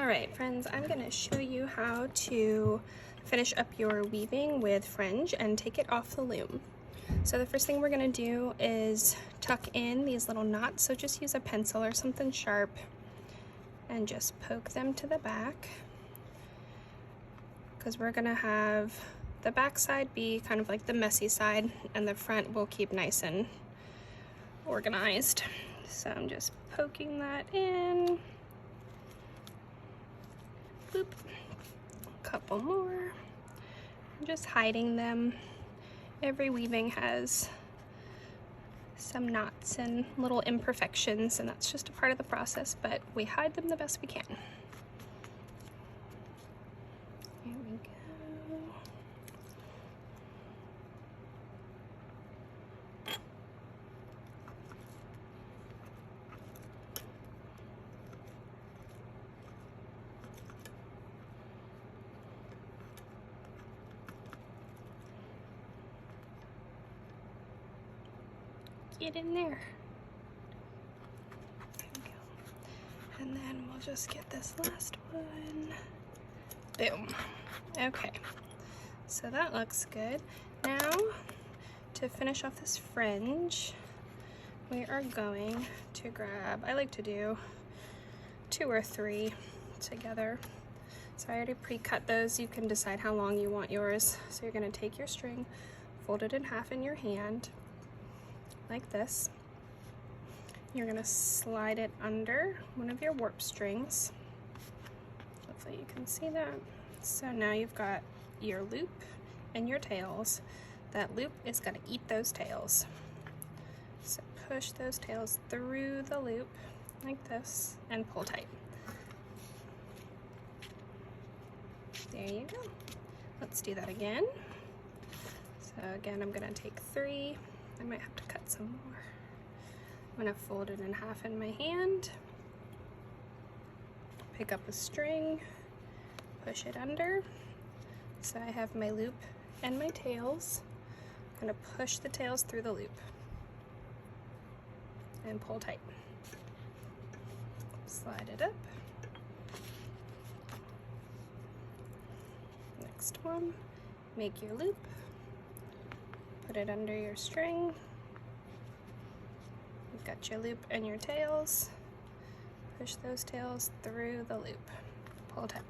Alright friends, I'm going to show you how to finish up your weaving with fringe and take it off the loom. So the first thing we're going to do is tuck in these little knots, so just use a pencil or something sharp and just poke them to the back, because we're going to have the back side be kind of like the messy side and the front will keep nice and organized. So I'm just poking that in. Boop. A couple more. I'm just hiding them. Every weaving has some knots and little imperfections, and that's just a part of the process, but we hide them the best we can. Here we go. Get in there. There we go. And then we'll just get this last one. Boom. Okay, so that looks good. Now, to finish off this fringe, we are going to grab, I like to do 2 or 3 together. So I already pre-cut those. You can decide how long you want yours. So you're gonna take your string, fold it in half in your hand, like this. You're gonna slide it under one of your warp strings. Hopefully you can see that. So now you've got your loop and your tails. That loop is gonna eat those tails. So push those tails through the loop like this and pull tight. There you go. Let's do that again. So again, I'm gonna take 3. I might have to cut some more. I'm gonna fold it in half in my hand, pick up a string, push it under. So I have my loop and my tails. I'm gonna push the tails through the loop and pull tight. Slide it up. Next one, make your loop. Put it under your string. You've got your loop and your tails. Push those tails through the loop. Pull tight.